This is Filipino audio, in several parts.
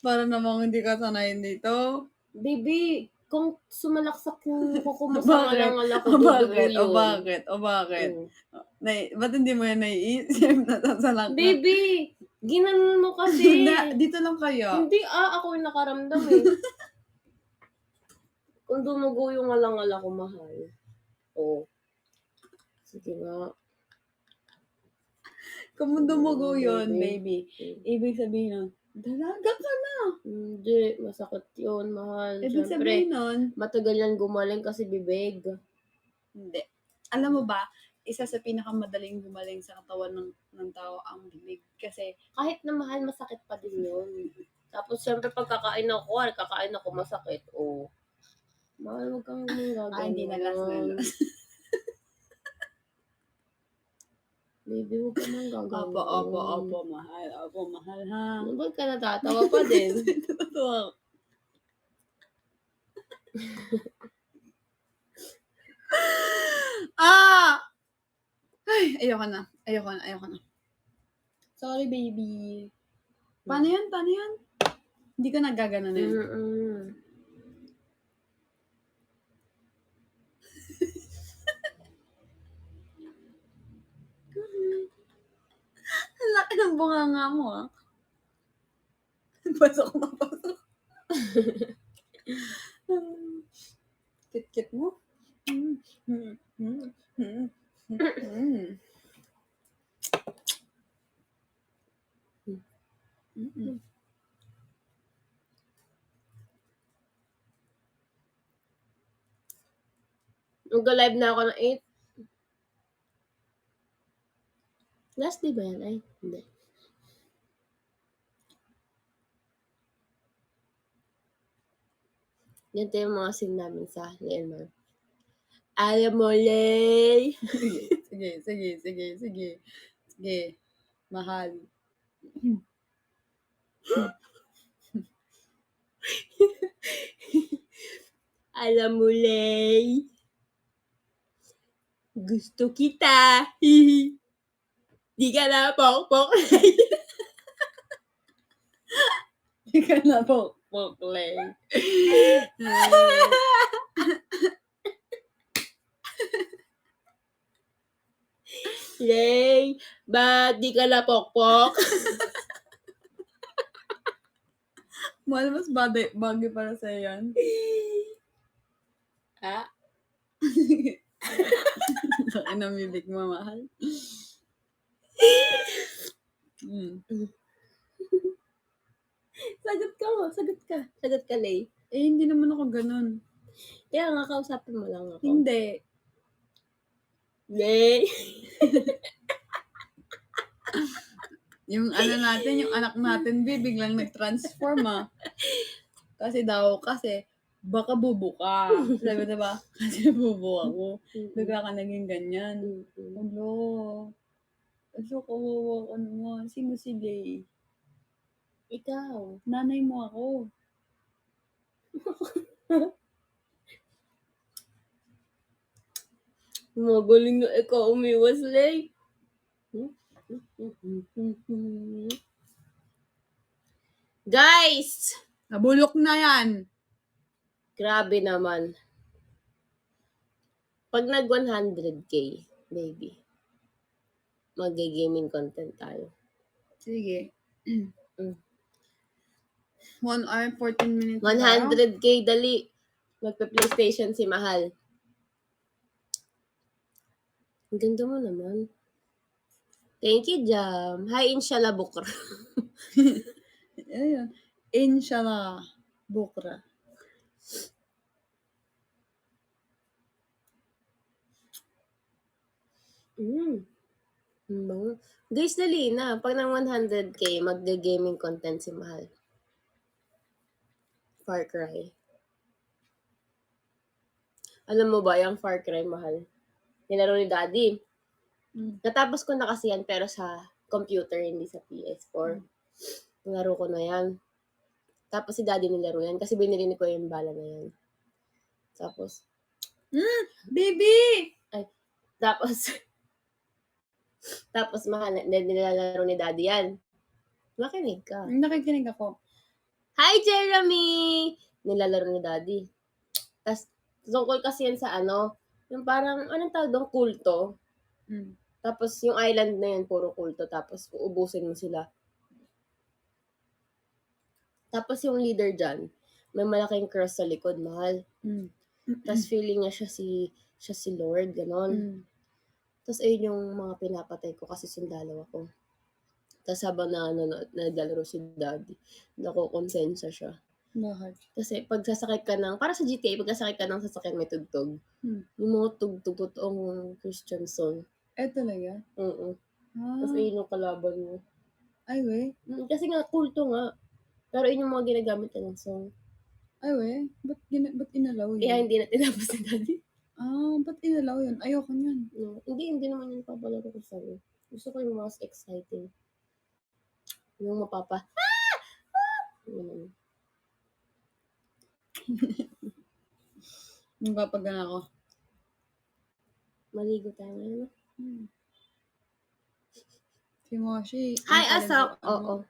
Para namang hindi ka sanayin dito. Baby, kung sumalaksak yung kuko mo Bakit? sa ngalangala ko, O dudugo bakit? O yun. bakit? O bakit? Mm. Ba't hindi mo yan naiisip? Nasasalak na. Baby, ginanon mo kasi. Dito lang kaya. Hindi ako yung nakaramdam eh. Kung dumugo yung ngalangala ko, mahal. Oh. Sige nga. Kung dumugo yun, Baby. baby, ibig sabihin nun, dalaga ka na. Hindi, masakit yun, mahal. Ibig Siyempre, sabihin nun, matagal yan gumaling kasi bibig. hindi. Alam mo ba, isa sa pinakamadaling gumaling sa katawan ng tao ang bibig. Kasi, Kahit na mahal, masakit pa din yun. Tapos, siyempre, pag kakain ako masakit. Oh. Mahal, huwag kang gagawin. hindi na last. Baby, huwag ka nang gagawin. Opo, mahal. Opo, mahal, ha? Ba't ka natatawa pa din? Totoo. Ay, ayoko na. Sorry, baby. Paano yan? Hindi ka nagaganonin. Ang laki ng bunganga mo, ah. Pasok. Kit-kit mo. Mag-live na ako ng 8. Last day ba yan? Ay, hindi. Ganito yung mga scene namin sa Leonor. Alam mo, Lay! Sige. Mahal. Alam mo, Lay! Gusto kita! Di ka na pokpok, Lay! Di ka na pokpok, Lay. Lay, ba't di ka na pokpok? Mahal, mas bagay para sa'yo yan. Laki ng bibig mo, mahal. Sagot ka, Lay. Hindi naman ako ganun. Kaya nga, kausapin mo lang ako. Hindi. Lay! Yung natin, yung anak natin, biglang nag-transform, ah. Kasi baka bubo ka. Sabi, diba? Kasi bubo ako. Bigla ka naging ganyan. So, kawawa ka naman. Sino si Lay? Ikaw. Nanay mo ako. Magaling na ikaw umiwas, Lay. Guys! Nabulok na yan. Grabe naman. Pag nag 100K, baby, mag-gaming content tayo. Sige. 1 hour, 14 minutes. 100K, dali. Magpa-PlayStation si Mahal. Ang ganda mo naman. Thank you, Jam. Hi, inshallah, bukra. Ayun. Inshallah, bukra. Guys, dali na. Pag ng 100K, mag-gaming content si Mahal. Far Cry. Alam mo ba, yung Far Cry, Mahal? Nilaro ni Daddy. Natapos ko na kasi yan, pero sa computer, hindi sa PS4. Nilaro ko na yan. Tapos si Daddy nilaro yan, kasi binili ko yung bala na yan. Tapos, baby! tapos, Tapos mahal, nilalaro ni Daddy yan. Makinig ka. Nakikinig ako. Hi, Jeremy! Nilalaro ni Daddy. Tapos, tungkol kasi yan sa yung parang, anong tawag doon, kulto. Mm. Tapos, yung island na yun, puro kulto. Tapos, uubusin mo sila. Tapos, yung leader dyan, may malaking cross sa likod, mahal. Mm. Tapos, feeling niya siya si Lord, ganon. Mm. Tapos, ayun yung mga pinapatay ko kasi sundalo ako. Tapos, habang naglalaro si Daddy, nakukonsensya siya. Bakit? Kasi pag sasakay ka ng, para sa GTA, pag sasakay ka ng sasakyan may tugtog. Yung mga tugtog, totoong Christian song. Talaga? Oo. Ah. Tapos ayun yung kalaban mo. Ay, we? Kasi nga, kulto nga. Pero yun yung mga ginagamit ng song. Ay, we? Ba't inalaw yun? Kaya hindi na tinapos ni Daddy. Ba't inalaw yun? Ayoko niyan. No. Hindi naman yun papalaro ko sa'yo. Gusto ko yung mas exciting. Yung mapapa. Yun. Magpapagan ako. Maligo tayo ngayon. Si Moshi. Hi, Asak! Oo.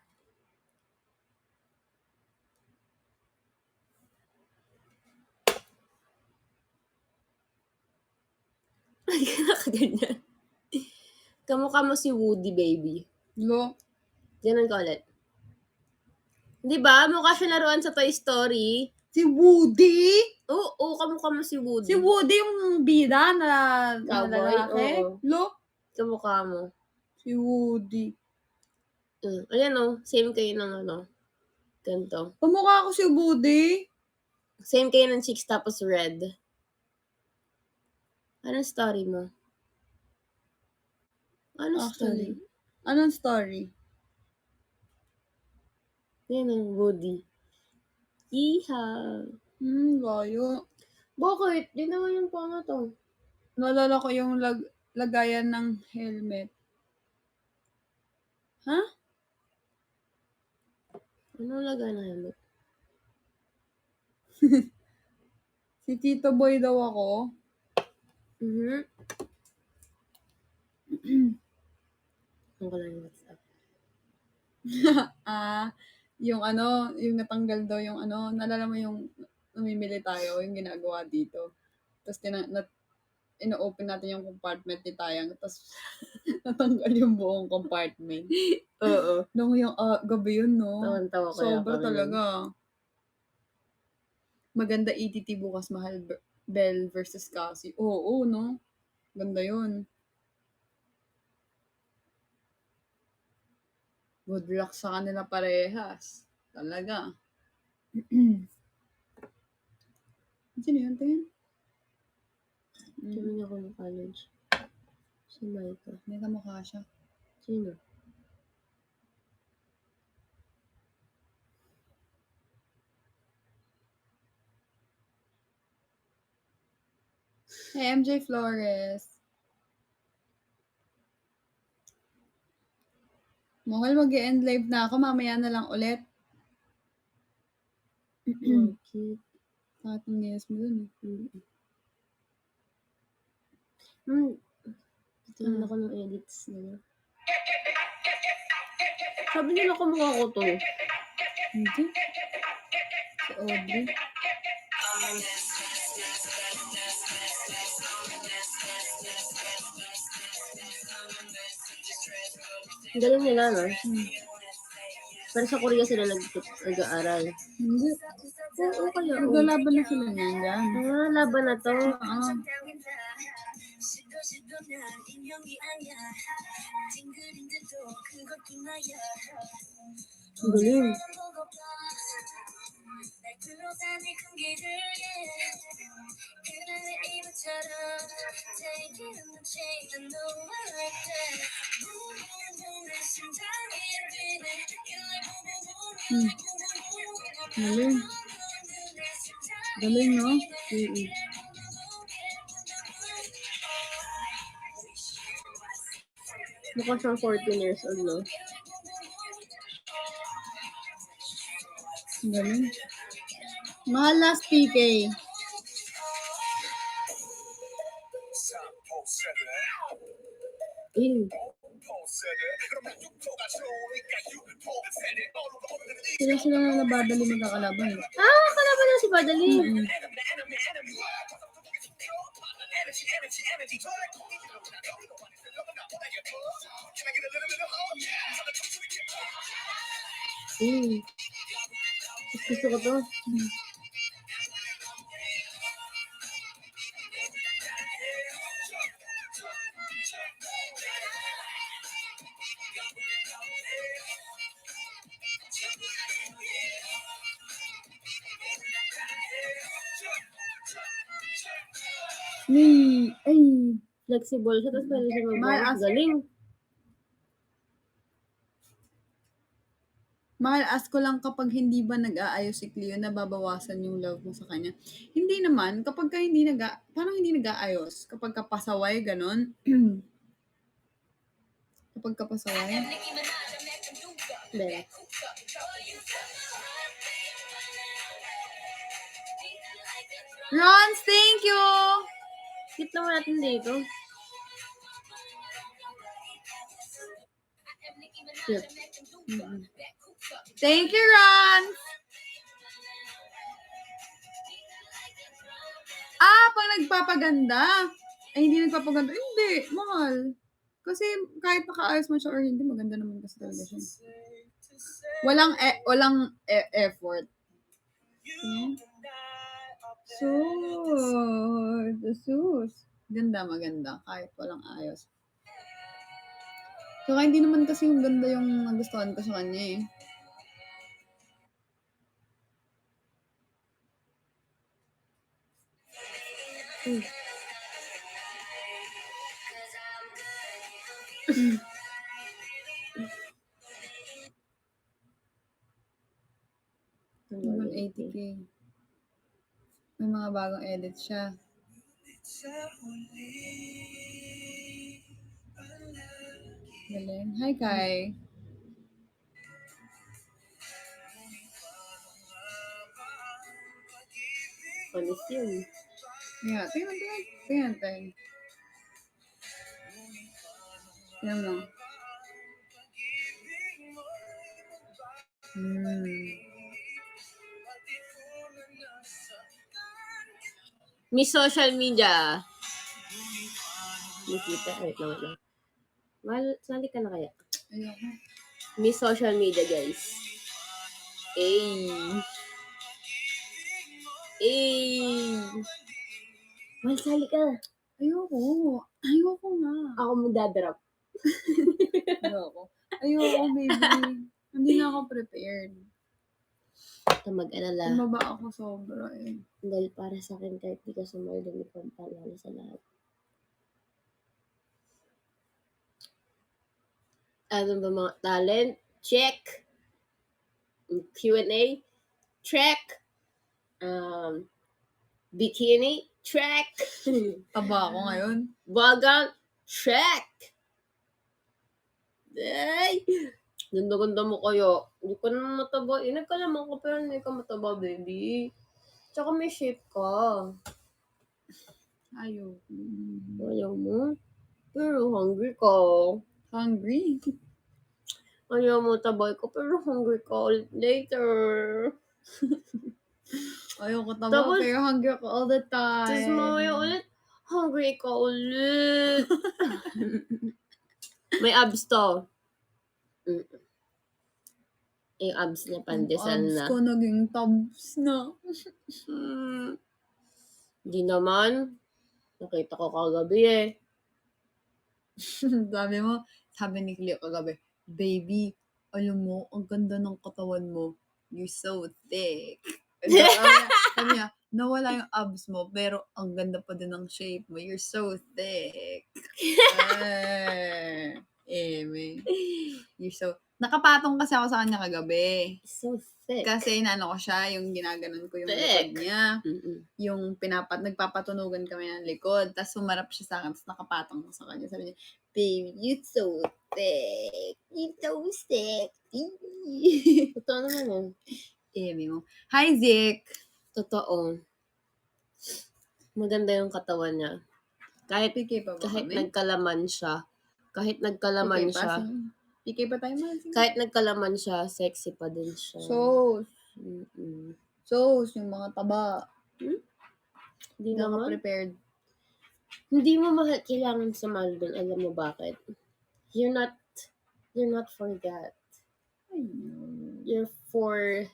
Ay, nakaganyan. Kamukha mo si Woody, baby. Lo? Ganun ka ulit. Di ba? Mukha siya laruan sa Toy Story. Si Woody? Oo, kamukha mo si Woody. Si Woody yung bida na Cowboy? lalaki? Oo. Lo? Kamukha mo. Si Woody. Ayan same kayo ng ganito. Pamukha ako si Woody. Same kayo ng chicks tapos red. Anong story mo? Actually, anong story? Yan ang Woody. Iha. Layo. Bakit? Di naman yung panga to. Naalala ko yung lagayan ng helmet. Ha? Anong lagay na helmet? Si Tito Boy daw ako. Ang ko lang yung WhatsApp. Yung yung natanggal daw yung naalala mo yung namimili tayo, yung ginagawa dito. Tapos ino-open natin yung compartment ni Tayang, tapos natanggal yung buong compartment. Oo. Nung yung gabi yun, no? Tawan-tawa kaya Sobra kami talaga. Maganda ETT bukas, mahal. Bell versus Cassie. Oo, no? Ganda yun. Good luck sa kanila parehas. Talaga. Sino yun? Tingin? Tumingin ako ng college. Si Micah. May kamukha siya. Sino? Hey, MJ Flores. Mahal, mag-e-end live na ako. Mamaya na lang ulit. Cute. Bakit ang nilas mo dun? Tingnan ako ng edits nila. Sabi nila kamukha ko to. Hindi. Si Audrey. Galing nila, no? Pero sa Korea sila nag-aaral. Hindi. Oo, kaya. Naglalaban na sila niyan dyan. Laban na to. Galing. Galing. Galing, no? Mukhang siyang 14 years old, no? Galing. Mahal last PK. Sila na nabadali magkakalaban. Kalaban na si Badali. Mm-mm. Gusto ko to. Ay, Flexible siya, tapos pwede siya Mahal mag-bounce. as- Galing. mahal as ko lang kapag hindi ba nag-aayos si Cleo, nababawasan yung love mo sa kanya. Hindi naman, kapag ka parang hindi nag-aayos. Kapag ka pasaway, ganon. Kapag ka pasaway. Bella. Rons, thank you! Skip naman natin dito. Skip. Thank you, Rons! Pag nagpapaganda. Ay, hindi nagpapaganda. Hindi, mahal. Kasi kahit nakaayos mo siya or hindi, maganda naman kasi talaga siya. Walang effort. Sus. Ganda, maganda. Kahit walang ayos. Saka hindi naman kasi yung ganda yung nagustuhan ko sa kanya eh. Hanggang 80K. May mga bagong edit siya. Galing. Hi, Kai. Honest yun. Yeah, tingnan. Tingnan mo. Miss Social Media. Nikita. Wait lang. Mahal, sali ka na kaya? Ayoko. Miss Social Media, guys. Mahal, sali ka. Ayoko nga. Ako magdadrop. Ayoko, baby. Hindi na ako prepared. Ito mag-alala. Tumaba ako sobra eh. Dahil para sa akin, kahit di ka sumali, dumi ka panalo sa lahat. Ano ba mga talent? Check. Q&A? Check. Bikini? Check. Taba ako ngayon. Bagang? Check. Ay! Ganda-ganda mo kayo. Hindi ka naman mataba. Nagkalaman ko pero hindi ka mataba, baby. Tsaka may shape ka. Ayoko. Ayaw mo? Pero hungry ka. Hungry? Ayaw mo tabay ko pero hungry ka ulit later. Ayoko taba pero hungry ako all the time. Tapos mamaya ulit, hungry ka ulit. May abs to. Yung abs niya pandesal na. Abs ko naging tabs na. Di naman. Nakita ko kagabi eh. sabi ni Cleo kagabi, baby, alam mo, ang ganda ng katawan mo. You're so thick. Sabi niya, nawala yung abs mo, pero ang ganda pa din ng shape mo. You're so thick. You're so... Nakapatong kasi ako sa kanya kagabi. So thick. Kasi inaano ko siya, yung ginaganon ko yung likod niya. Yung nagpapatunugan kami ng likod. Tapos sumarap siya sa akin, tapos nakapatong ko sa kanya. Sabi niya, baby, you're so thick. You're so sexy. Totoo naman yun. Mo. Hi, Zik. Totoo. Maganda yung katawan niya. Kahit PK pa ba kahit kami? nagkalaman siya, Kahit nagkalaman PK pa. siya, PK pa tayo, mahal. kahit nagkalaman siya, sexy pa din siya. So, Mm-mm. yung mga taba. Hindi Hindi ka naman. prepared. Hindi mo kailangan sumali dun. Alam mo bakit? You're not for that. I know. You're for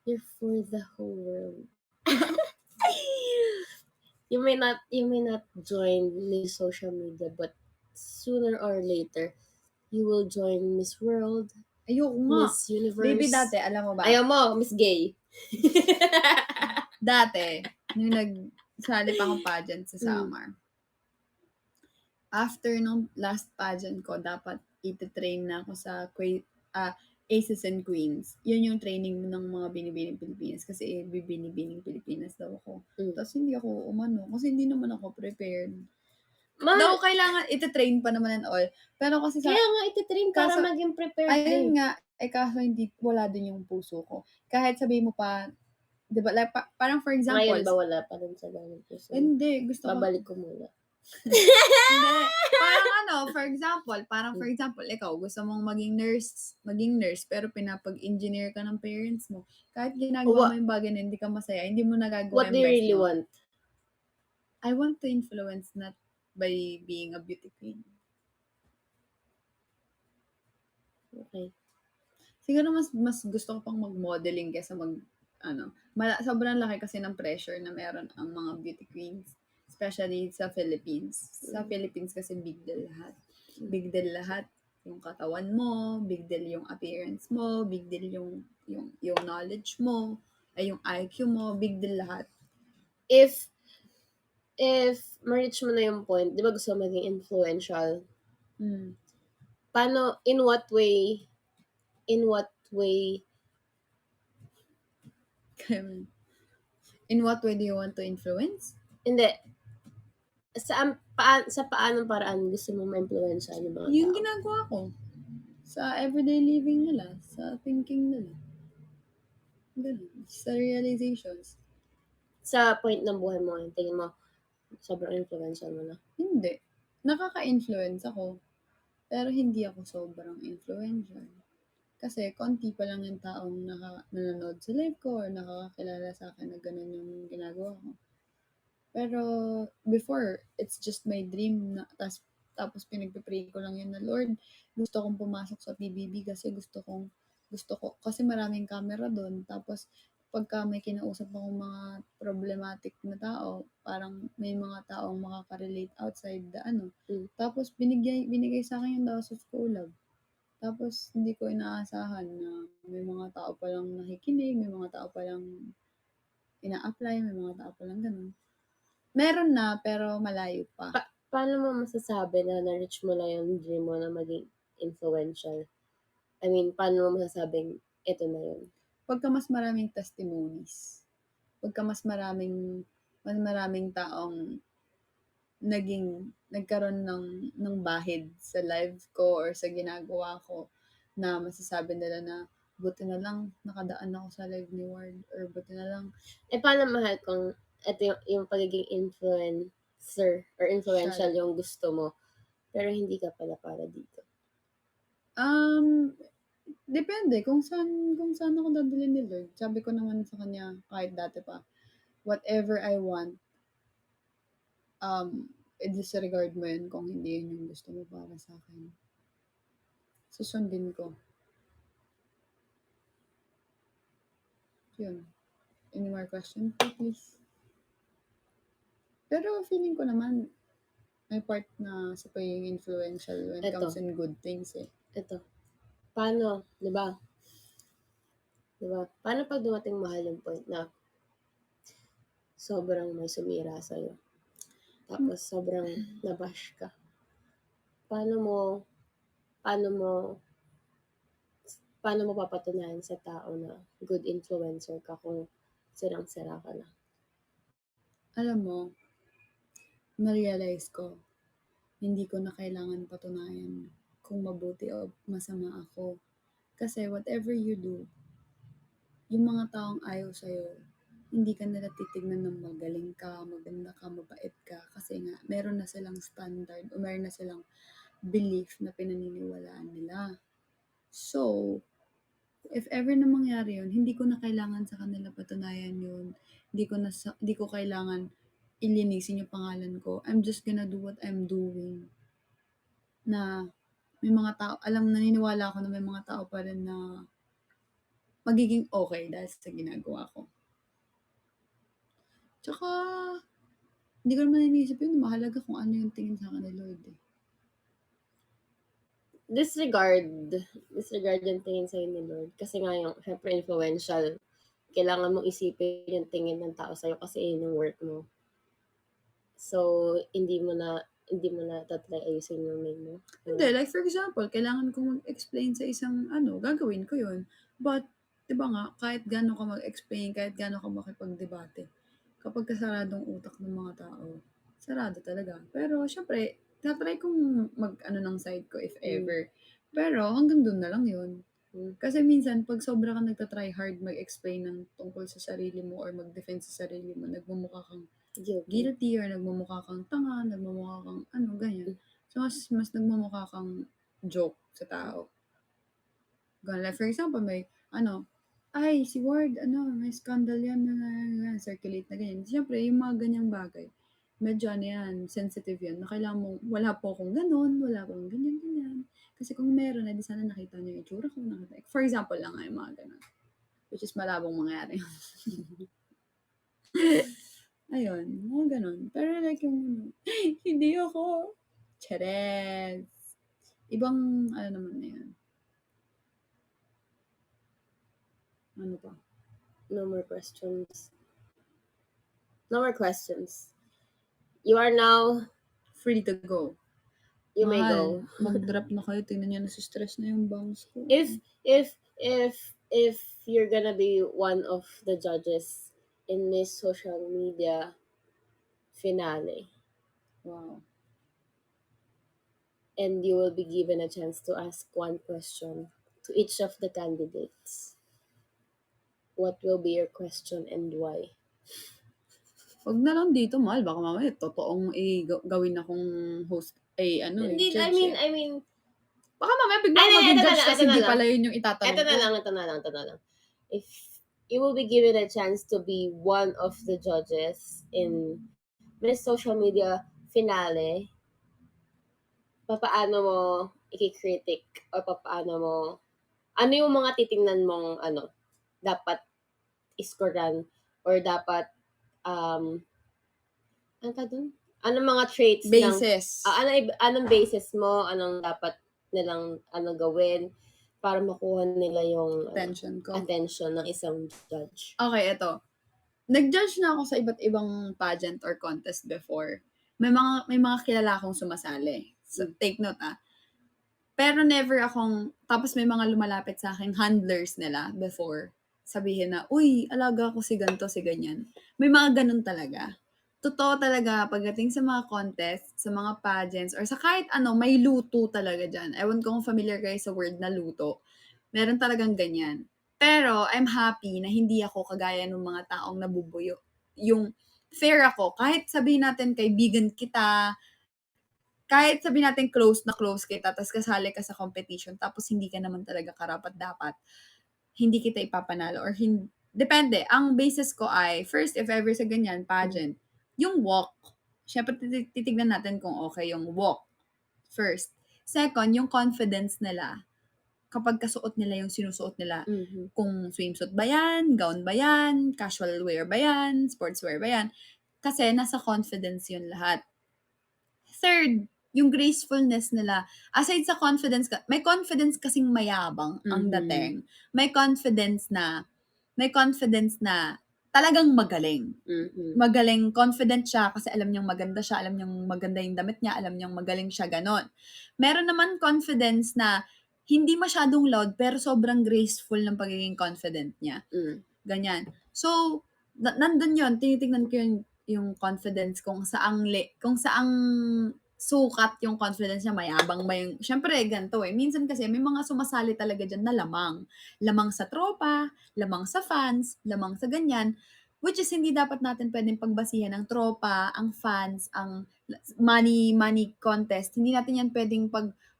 the whole world. You may not join Miss Social Media, but sooner or later, you will join Miss World, Ayoko nga. Miss Universe. Baby, dati, alam mo ba? Ayaw mo, Miss Gay. Dati, nung nagsali pa akong pageant sa Samar, after nung last pageant ko, dapat iti-train na ako sa Aces and Queens. Yun yung training ng mga binibining Pilipinas kasi bibinibining Pilipinas daw ako. Tapos hindi ako umano kasi hindi naman ako prepared. Daw kailangan iti-train pa naman and all. Pero kasi Kaya nga iti-train para kaso- maging prepared ayun din. nga, kaso hindi, wala din yung puso ko. Kahit sabihin mo pa, di ba, like, parang for example, Ngayon ba wala pa rin sa ganun puso? hindi, gusto ko. Babalik ko muna. Hindi. Parang for example, ikaw, gusto mong maging nurse, pero pinapag-engineer ka ng parents mo. Kahit ginagawa mo yung bagay na hindi ka masaya, hindi mo nagagawa What yung do you best really mo. want? I want to influence not by being a beauty queen. Okay. Siguro mas gusto ko pang mag-modeling kaysa sobrang laki kasi ng pressure na meron ang mga beauty queens. Especially sa Philippines. Sa Philippines kasi big deal lahat. Big deal lahat. Yung katawan mo, big deal yung appearance mo, big deal yung knowledge mo, yung IQ mo, big deal lahat. If ma-reach mo na yung point, di ba gusto maging influential? Paano, in what way, in what way do you want to influence? Hindi. Sa paanong paraan gusto mo ma-influensya yung mga Yung tao? ginagawa ko. Sa everyday living nila. Sa thinking nila. Ganun. Sa realizations. Sa point ng buhay mo, tingin mo, sobrang influential mo na? Hindi. Nakaka-influence ako. Pero hindi ako sobrang influential. Kasi konti pa lang yung taong nanonood sa live ko or nakakakilala sa akin na ganun yung ginagawa ko. Pero before, it's just my dream na tapos pinagpipray ko lang yun na Lord, gusto kong pumasok sa PBB kasi gusto ko kasi maraming camera doon. Tapos pagka may kinausap akong mga problematic na tao, parang may mga taong makaka-relate outside the Tapos binigay sa akin yung daw sa school lab. Tapos hindi ko inaasahan na may mga tao palang nakikinig, may mga tao palang ina-apply, may mga tao palang ganun. Meron na, pero malayo pa. Paano mo masasabi na na-reach mo lang yung dream mo na maging influential? I mean, paano mo masasabing ito na yun? Pagka mas maraming testimonies. Pagka mas maraming taong nagkaroon ng bahid sa live ko or sa ginagawa ko na masasabi nila na buti na lang nakadaan ako sa live ni Ward or buti na lang. Paano mahal kung ito yung pagiging influencer or influential yung gusto mo, pero hindi ka pala para dito? Depende kung saan ako dadalhin ni Lord. Sabi ko naman sa kanya kahit dati pa, whatever I want, i-disregard mo yun kung hindi yun yung gusto mo para sa akin. Susundin ko. Yun. Any more questions, please? Pero feeling ko naman, may part na sa pagiging influential when it comes in good things eh. Ito. Paano, di ba? Paano pag dumating mahal yung point na sobrang may sumira sa'yo? Tapos sobrang nabash ka. Paano mo papatunayan sa tao na good influencer ka kung sirang-sira ka na? Alam mo, na-realize ko, hindi ko na kailangan patunayan kung mabuti o masama ako. Kasi whatever you do, yung mga taong ayaw sa'yo, hindi ka nila titignan ng magaling ka, maganda ka, mabait ka. Kasi nga, meron na silang standard o meron na silang belief na pinaniniwalaan nila. So, if ever na mangyari yun, hindi ko na kailangan sa kanila patunayan yun. Hindi ko kailangan ilinisin yung pangalan ko. I'm just gonna do what I'm doing. Na may mga tao, naniniwala ako na may mga tao pa rin na magiging okay dahil sa ginagawa ko. Tsaka, hindi ko naman iniisip yun, mahalaga kung ano yung tingin sa akin ni Lord eh. Disregard yung tingin sa'yo ni Lord. Kasi nga yung, syempre, influential. Kailangan mong isipin yung tingin ng tao sa'yo kasi yun yung work mo. So, hindi mo na tatry ayusin yung main mo. Hindi, like for example, kailangan kong mag-explain sa isang gagawin ko yun. But, di ba nga, kahit gano'n ka mag-explain, kahit gano'n ka makipag-debate, kapag kasaradong utak ng mga tao, sarado talaga. Pero, syempre, tatry kong mag-ano ng side ko if ever. Pero, hanggang doon na lang yun. Kasi minsan, pag sobra kang nagtatry hard mag-explain ng tungkol sa sarili mo or mag-defend sa sarili mo, nagmumukha kang guilty or nagmumukha kang tanga, nagmumukha kang ganyan. So, mas nagmumukha kang joke sa tao. Like, for example, may ay, si Ward, may scandal yan na circulate na ganyan. Siyempre, yung mga ganyang bagay, medyo sensitive yan, na kailangan mo, wala po akong ganun, wala akong ganyan. Kasi kung meron, di sana nakita niyo yung itsura ko. For example lang yung mga ganun. Which is malabong mangyari. Ayun, mga ganun. Pero like yung, hindi ako. Chares. Ibang, naman na yan. Ano pa? No more questions. You are now free to go. You may go. Mag-drop na kayo. Tingnan niyo, nasi-stress na yung bangs ko. If you're gonna be one of the judges in Miss Social Media finale. Wow. And you will be given a chance to ask one question to each of the candidates. What will be your question and why? Wag na lang dito, mahal. Baka mamaya, totoong gawin akong host. Hindi, judge I mean, baka mamaya bigla maging judge kasi hindi pala yun yung itatanong ko. Ito na lang. If you will be given a chance to be one of the judges in Miss Social Media finale, papaano mo i-critic or papaano mo, ano yung mga titingnan mong dapat iskoran or dapat ano ka dun? Anong mga traits basis. Anong basis mo? Anong dapat nilang gawin para makuha nila yung attention ng isang judge? Okay, ito. Nag-judge na ako sa iba't ibang pageant or contest before. May mga kilala akong sumasali. So, take note Pero never tapos may mga lumalapit sa akin handlers nila before. Sabihin na, uy, alaga ko si ganito, si ganyan. May mga ganun talaga. Totoo talaga, pagdating sa mga contest, sa mga pageants, or sa kahit may luto talaga dyan. Ewan ko kung familiar kayo sa word na luto. Meron talagang ganyan. Pero, I'm happy na hindi ako kagaya ng mga taong nabubuyo. Yung fair ako, kahit sabihin natin kaibigan kita, kahit sabihin natin close na close kita, tapos kasali ka sa competition, tapos hindi ka naman talaga karapat-dapat, hindi kita ipapanalo or hindi. Depende. Ang basis ko ay, first, if ever sa ganyan, pageant, yung walk. Siyempre, titignan natin kung okay yung walk. First. Second, yung confidence nila. Kapag kasuot nila yung sinusuot nila. Kung swimsuit ba yan, gown ba yan, casual wear ba yan, sportswear ba yan. Kasi nasa confidence yun lahat. Third, yung gracefulness nila. Aside sa confidence, may confidence kasing mayabang ang dating. May confidence na talagang magaling. Magaling, confident siya kasi alam niyang maganda siya, alam niyang maganda yung damit niya, alam niyang magaling siya, ganon. Meron naman confidence na hindi masyadong loud pero sobrang graceful ng pagiging confident niya. Ganyan. So, nandun yun, tinitignan ko yung confidence kung saang sukat yung confidence niya, mayabang ba yung, syempre, ganito minsan kasi may mga sumasali talaga dyan na lamang sa tropa, lamang sa fans, lamang sa ganyan. which is hindi dapat natin pwedeng pagbasihan ang tropa, ang fans, ang money contest. Hindi natin yan pwedeng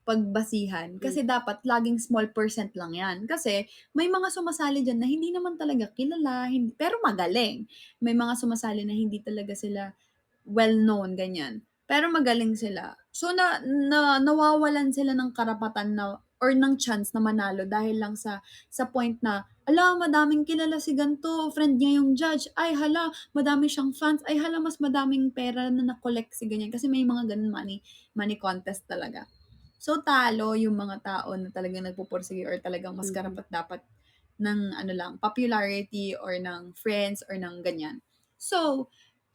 pagbasihan. Kasi dapat laging small percent lang yan. Kasi may mga sumasali dyan na hindi naman talaga kilala, pero magaling. May mga sumasali na hindi talaga sila well-known, ganyan. Pero magaling sila. So, nawawalan sila ng karapatan na or ng chance na manalo dahil lang sa point na, ala, madaming kilala si ganto, friend niya yung judge, ay hala, madami siyang fans, ay hala, mas madaming pera na na-collect si ganyan. Kasi may mga ganun money contest talaga. So, talo yung mga tao na talagang nagpupursige or talagang mas karapat-dapat ng popularity or ng friends or ng ganyan. So,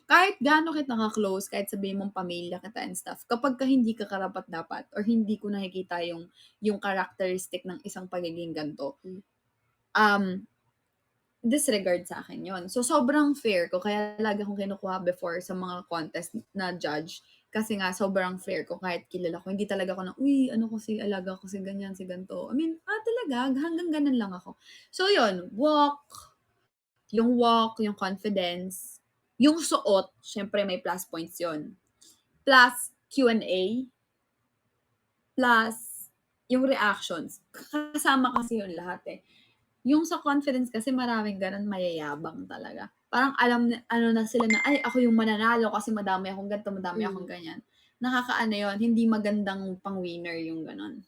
kahit gaano kita ka-close, kahit sabihin mong pamilya kita and stuff, kapag ka hindi ka karapat-dapat or hindi ko nakikita yung characteristic ng isang pagiging ganito, disregard sa akin yon. So, sobrang fair ko. Kaya lagi akong kinukuha before sa mga contest na judge. Kasi nga, sobrang fair ko kahit kilala ko. Hindi talaga ako na, uy, ano ko si alaga ko si ganyan, si ganito. I mean, talaga, hanggang ganun lang ako. So, yun, yung confidence, yung suot, syempre may plus points yun. Plus Q&A, plus yung reactions. Kasama kasi yun lahat eh. Yung sa confidence kasi maraming ganun mayayabang talaga. Parang alam na sila na, ay, ako yung mananalo kasi madami akong ganito, madami akong ganyan. Nakakaano yun, hindi magandang pang-winner yung ganun.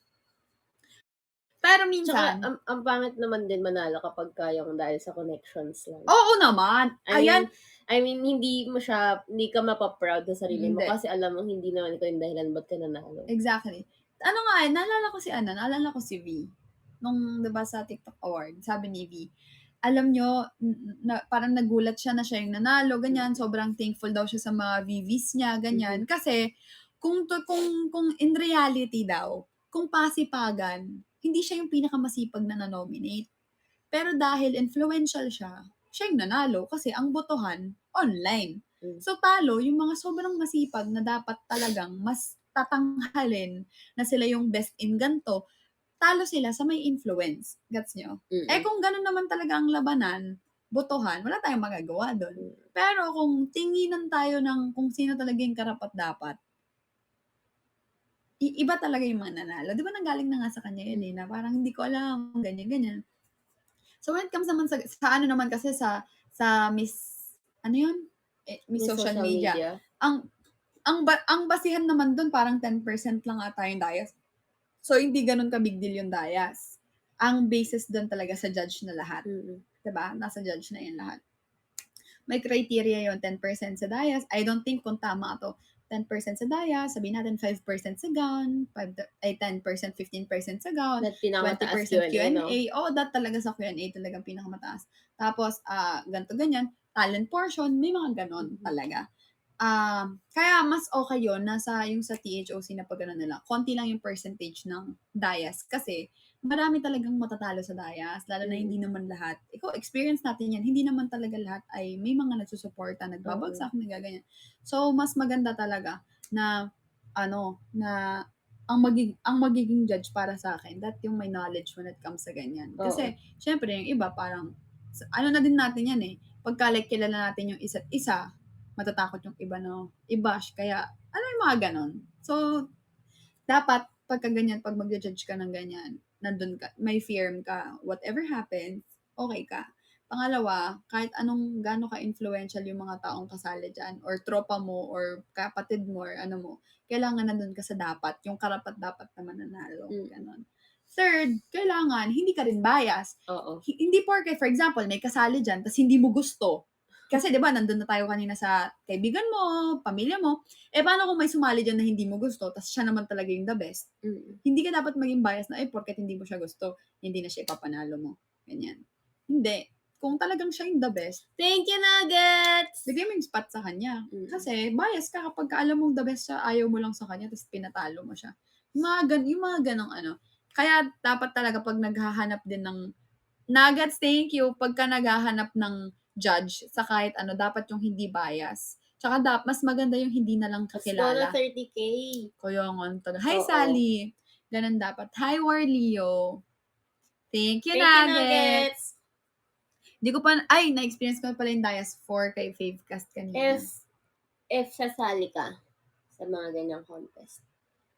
Pero minsan, Tsaka, ang pangit naman din manalo kapag kayang dahil sa connections lang. oo naman. Ayan. I mean, hindi ka mapaproud sa sarili mo Hindi. kasi alam mo hindi naman ito yung dahilan ba't ka nanalo. Exactly. Ano nga naalala ko si V. Nung, diba, sa TikTok award, sabi ni V, alam nyo, parang nagulat siya na siya yung nanalo, ganyan, sobrang thankful daw siya sa mga VVs niya, ganyan. Kasi, kung in reality daw, kung pasipagan, hindi siya yung pinakamasipag na nominate. Pero dahil influential siya yung nanalo kasi ang botohan, online. So, talo yung mga sobrang masipag na dapat talagang mas tatanghalin na sila yung best in ganto, talo sila sa may influence. Gets nyo? Kung ganun naman talaga ang labanan, botohan, wala tayong magagawa doon. Pero kung tinginan tayo ng kung sino talaga yung karapat-dapat, iba talaga yung mga nanalo. Di ba nanggaling na nga sa kanya yun na parang hindi ko alam, ganyan. So, when it comes naman sa ano naman kasi sa Miss, ano yun? Miss Social Media. Ang basihan naman dun parang 10% lang ata yung bias. So, hindi ganun ka big deal yung bias. Ang basis dun talaga sa judge na lahat. Diba? Nasa judge na yun lahat. May criteria yun, 10% sa bias. I don't think kung tama to. 10% sa bias, sabihin natin 5% sa gown, 10%, 15% sa gown, 20% Q&A. No? That talaga sa Q&A talagang pinakamataas. Tapos, ganito ganyan, talent portion, may mga ganon talaga. Kaya mas okay yun, yung sa THOC na pag gano'n nila, konti lang yung percentage ng bias. Kasi, marami talagang matatalo sa bias, lalo na hindi naman lahat. Ikaw, experience natin yan, hindi naman talaga lahat ay may mga nagsusuporta, nagbabagsak, nagaganyan. So, mas maganda talaga na, ang magiging judge para sa akin, that yung may knowledge when it comes sa ganyan. Kasi, syempre, yung iba parang, ano na din natin yan eh, pagka kilala natin yung isa't isa, matatakot yung iba na i-bash. Kaya, yung mga ganon. So, dapat, pagka ganyan, pag mag-judge ka ng ganyan, nandun ka, may firm ka, whatever happens, okay ka. Pangalawa, kahit gaano ka-influential yung mga taong kasali dyan, or tropa mo, or kapatid mo, or ano mo, kailangan nandun ka sa dapat, yung karapat-dapat na mananalo. Ganon. Third, kailangan, hindi ka rin bias. Hindi porke, for example, may kasali dyan, tas hindi mo gusto. Kasi 'di ba nandun na tayo kanina sa kaibigan mo, pamilya mo. Paano kung may sumali diyan na hindi mo gusto, tas siya naman talaga yung the best? Hindi ka dapat maging bias na, porket hindi mo siya gusto, hindi na siya ipapanalo mo. Ganyan. Hindi. Kung talagang siya yung the best, thank you, Nuggets! bigyan mo yung spot sa kanya. Kasi bias ka kapag alam mong the best siya, ayaw mo lang sa kanya, tapos pinatalo mo siya. Yung mga ganong ano. Kaya dapat talaga pag naghahanap din ng Nuggets, thank you. Pagka naghahanap ng judge sa kahit ano, dapat yung hindi bias. Tsaka mas maganda yung hindi na lang kakilala. Mas 30K. Kaya nga. Hi, Sally. Ganun dapat. Hi, Warleo. Thank you, Nuggets. Di ko pa, na-experience ko pala yung Dias 4 kay Favecast kanina. If sasali ka sa mga ganyang contest,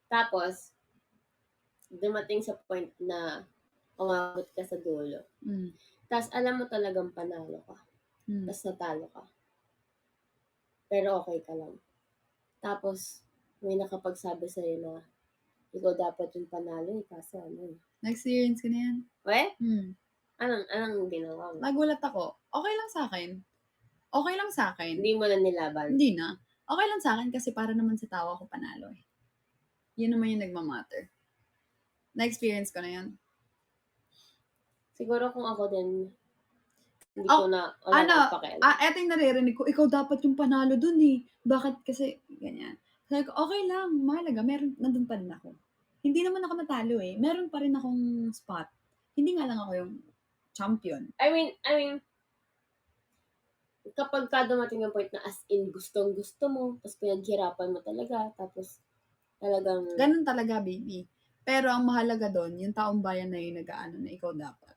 tapos, dumating sa point na umabot ka sa dulo, Mm. tapos alam mo talagang panalo ka, tapos natalo ka, pero okay ka lang. Tapos, may nakapagsabi sa'yo na, ikaw dapat yung panalo kaso Na-experience ko na yan. Anong ginawa mo? Nagulat ako. Okay lang sa akin. Okay lang sa akin. Hindi mo na nilaban? Hindi na. Okay lang sa akin kasi para naman sa tao ako panalo eh. Yun naman yung nagmamatter. Na-experience ko na yan. Siguro kung ako din, hindi ko na, wala na pakialam. Eto yung naririnig ko, ikaw dapat yung panalo dun eh. Bakit kasi, ganyan. Sabi ko, okay lang, mahalaga, nandun pa rin ako. Hindi naman ako natalo eh. Meron pa rin akong spot. Hindi nga lang ako yung champion. I mean, kapag ka dumating yung point na as in gustong-gusto mo, tapos pinaghirapan mo talaga, tapos talagang... Ganun talaga, baby. Pero ang mahalaga doon, yung taong bayan na yung nag-aano na ikaw dapat.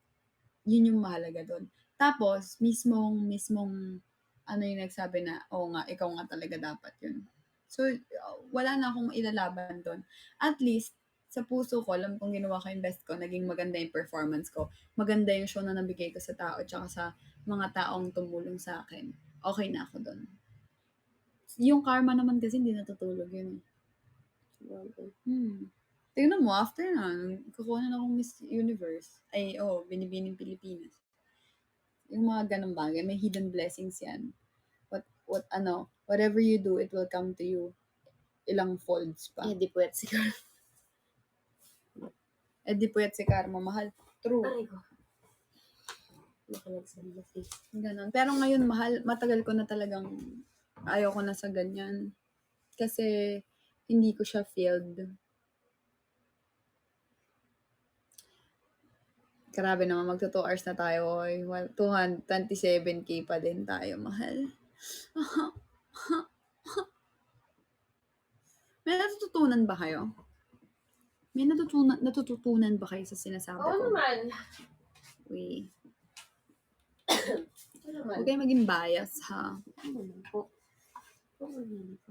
Yun yung mahalaga doon. Tapos, mismong, ano yung nagsabi na, oo nga, ikaw nga talaga dapat yun. So, wala na akong ilalaban doon. At least, sa puso ko, alam kong ginawa ko yung best ko, naging maganda yung performance ko, maganda yung show na nabigay ko sa tao, tsaka sa mga taong tumulong sa akin. Okay na ako doon. Yung karma naman kasi hindi natutulog yun. Tingnan mo, after na, kukuha na akong Miss Universe. Binibining Pilipinas. Yung mga ganun bagay, may hidden blessings yan. Whatever you do, it will come to you. Ilang folds pa. Di pwet si Karma. Di pwet si Karma, mahal. True. Aray ko. Nakalagsan na face. Ganon. Pero ngayon, mahal, matagal ko na talagang ayoko na sa ganyan. Kasi, hindi ko siya filled. Grabe naman, magto 2 hours na tayo. 227K pa din tayo, mahal. May natututunan ba kayo? May natututunan ba kayo sa sinasabi ko? Oo naman. Uy. Huwag kayo maging bias, ha?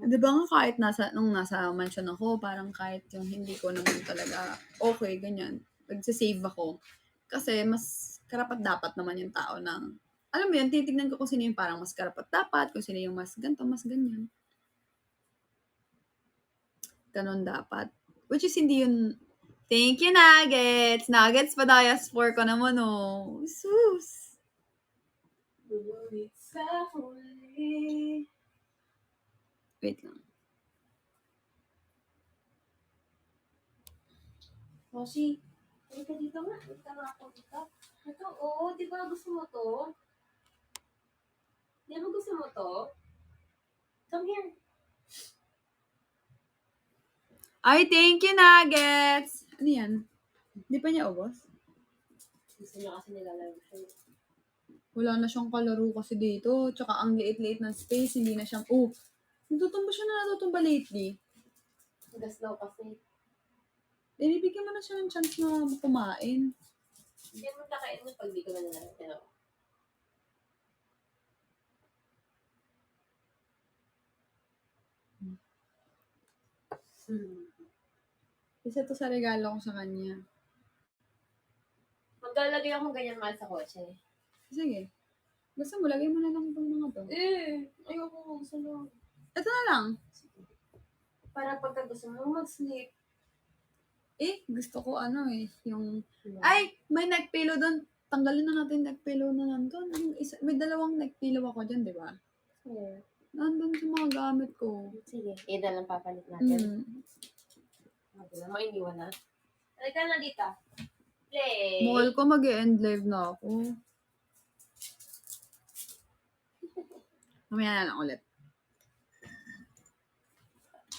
Di ba nga kahit nung nasa mansion ako, parang kahit yung hindi ko naman talaga okay, ganyan. Nagsisave ako. Kasi mas karapat-dapat naman yung tao ng, alam mo yun, titignan ko kung sino yung parang mas karapat-dapat, kung sino yung mas ganito, mas ganyan. Ganon dapat. Which is hindi yun, thank you, Nuggets! Nuggets pa Dias 4 ko naman, oh. Sus! Wait lang. Moshi, halika dito nga. Halika nga ako dito. Ito, di ba gusto mo to? Di ba gusto mo to? Come here. Ay, thank you, Nuggets! Ano yan? Hindi pa niya ubos? Gusto niya kasi nilalaro siya. Wala na siyang kalaro kasi dito. Tsaka ang liit-liit ng space, hindi na siyang, natutumba siya na natutumba lately. Gas daw kasi. Bibigyan mo na siya ng chance na kumain. Hindi mo nakain mo pag di ko na nilalaro. Isa to sa regalo ko sa kanya. Maglalagay ako ganyan mahal sa kotse. Sige. Gusto mo, lagay mo na lang itong mga to. Ayoko gusto lang. Ito na lang. Para pagka gusto mo mag-sleep. Gusto ko yung... Ay! May neck pillow doon. Tanggalin na natin neck pillow na nandun. May dalawang neck pillow ako dyan, di ba? Yeah. Nandun sa mga gamit ko. Sige, ida lang papalit natin. Mainiwan na. Halika na dito. Play! Mahal ko, mag-e-end live na ako. Mamaya na lang ulit.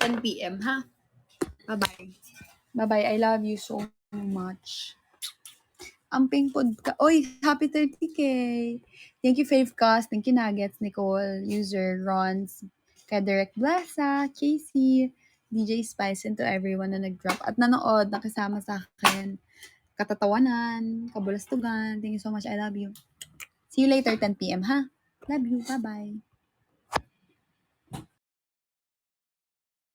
10 p.m. ha? Bye-bye. Bye-bye. I love you so much. Amping podcast. Oy, happy 30K. Thank you, Favecast. Thank you, Nuggets, Nicole, User, Rons, Kederek Blasa, Casey, DJ Spice, and to everyone na nag-drop at nanood, nakisama sa akin. Katatawanan, kabulastugan. Thank you so much. I love you. See you later, 10 p.m. ha? Love you. Bye-bye.